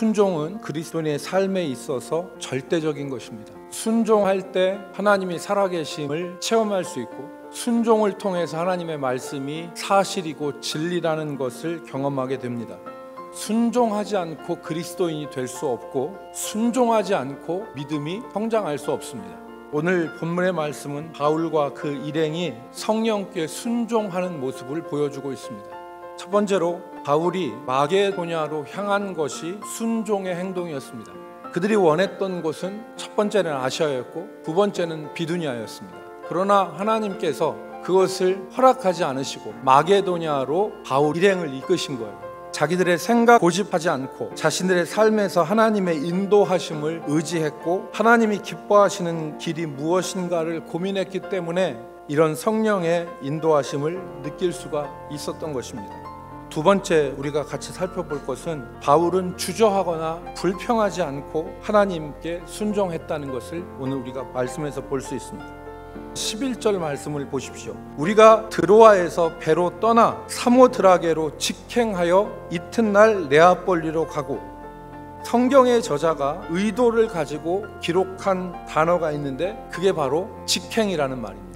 순종은 그리스도인의 삶에 있어서 절대적인 것입니다. 순종할 때 하나님이 살아계심을 체험할 수 있고, 순종을 통해서 하나님의 말씀이 사실이고 진리라는 것을 경험하게 됩니다. 순종하지 않고 그리스도인이 될 수 없고, 순종하지 않고 믿음이 성장할 수 없습니다. 오늘 본문의 말씀은 바울과 그 일행이 성령께 순종하는 모습을 보여주고 있습니다. 첫 번째로 바울이 마게도냐로 향한 것이 순종의 행동이었습니다. 그들이 원했던 곳은 첫 번째는 아시아였고 두 번째는 비두니아였습니다. 그러나 하나님께서 그것을 허락하지 않으시고 마게도냐로 바울 일행을 이끄신 거예요. 자기들의 생각 고집하지 않고 자신들의 삶에서 하나님의 인도하심을 의지했고, 하나님이 기뻐하시는 길이 무엇인가를 고민했기 때문에 이런 성령의 인도하심을 느낄 수가 있었던 것입니다. 두 번째 우리가 같이 살펴볼 것은 바울은 주저하거나 불평하지 않고 하나님께 순종했다는 것을 오늘 우리가 말씀에서 볼 수 있습니다. 11절 말씀을 보십시오. 우리가 드로아에서 배로 떠나 사모드라게로 직행하여 이튿날 네아폴리로 가고, 성경의 저자가 의도를 가지고 기록한 단어가 있는데 그게 바로 직행이라는 말입니다.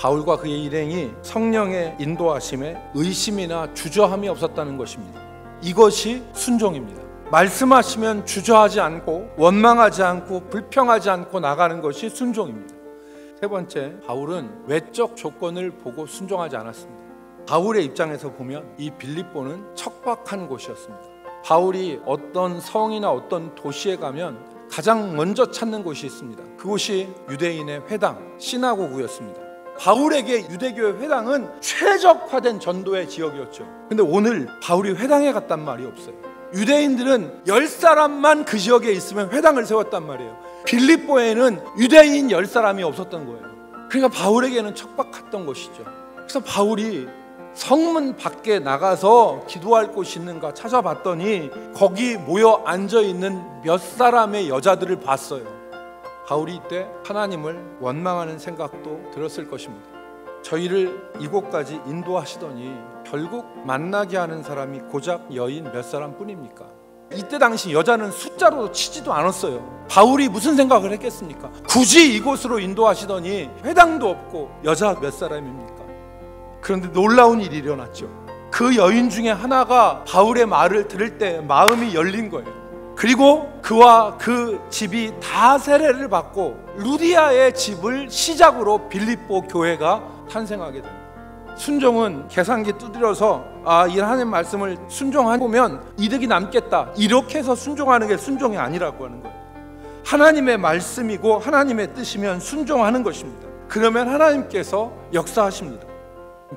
바울과 그의 일행이 성령의 인도하심에 의심이나 주저함이 없었다는 것입니다. 이것이 순종입니다. 말씀하시면 주저하지 않고 원망하지 않고 불평하지 않고 나가는 것이 순종입니다. 세 번째, 바울은 외적 조건을 보고 순종하지 않았습니다. 바울의 입장에서 보면 이 빌립보는 척박한 곳이었습니다. 바울이 어떤 성이나 어떤 도시에 가면 가장 먼저 찾는 곳이 있습니다. 그곳이 유대인의 회당, 시나고구였습니다. 바울에게 유대교의 회당은 최적화된 전도의 지역이었죠. 근데 오늘 바울이 회당에 갔단 말이 없어요. 유대인들은 10사람만 그 지역에 있으면 회당을 세웠단 말이에요. 빌립보에는 유대인 10사람이 없었던 거예요. 그러니까 바울에게는 척박했던 것이죠. 그래서 바울이 성문 밖에 나가서 기도할 곳이 있는가 찾아봤더니 거기 모여 앉아있는 몇 사람의 여자들을 봤어요. 바울이 이때 하나님을 원망하는 생각도 들었을 것입니다. 저희를 이곳까지 인도하시더니 결국 만나게 하는 사람이 고작 여인 몇 사람 뿐입니까? 이때 당시 여자는 숫자로 치지도 않았어요. 바울이 무슨 생각을 했겠습니까? 굳이 이곳으로 인도하시더니 회당도 없고 여자 몇 사람입니까? 그런데 놀라운 일이 일어났죠. 그 여인 중에 하나가 바울의 말을 들을 때 마음이 열린 거예요. 그리고 그와 그 집이 다 세례를 받고 루디아의 집을 시작으로 빌립보 교회가 탄생하게 됩니다. 순종은 계산기 두드려서 이 하나님 말씀을 순종해보면 이득이 남겠다, 이렇게 해서 순종하는 게 순종이 아니라고 하는 거예요. 하나님의 말씀이고 하나님의 뜻이면 순종하는 것입니다. 그러면 하나님께서 역사하십니다.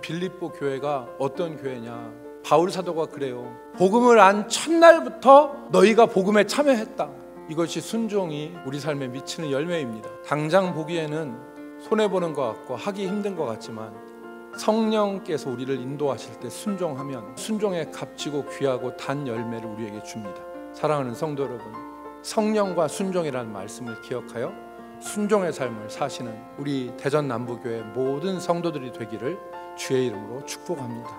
빌립보 교회가 어떤 교회냐? 바울 사도가 그래요. 복음을 안 첫날부터 너희가 복음에 참여했다. 이것이 순종이 우리 삶에 미치는 열매입니다. 당장 보기에는 손해보는 것 같고 하기 힘든 것 같지만 성령께서 우리를 인도하실 때 순종하면 순종의 값지고 귀하고 단 열매를 우리에게 줍니다. 사랑하는 성도 여러분, 성령과 순종이라는 말씀을 기억하여 순종의 삶을 사시는 우리 대전 남부교회 모든 성도들이 되기를 주의 이름으로 축복합니다.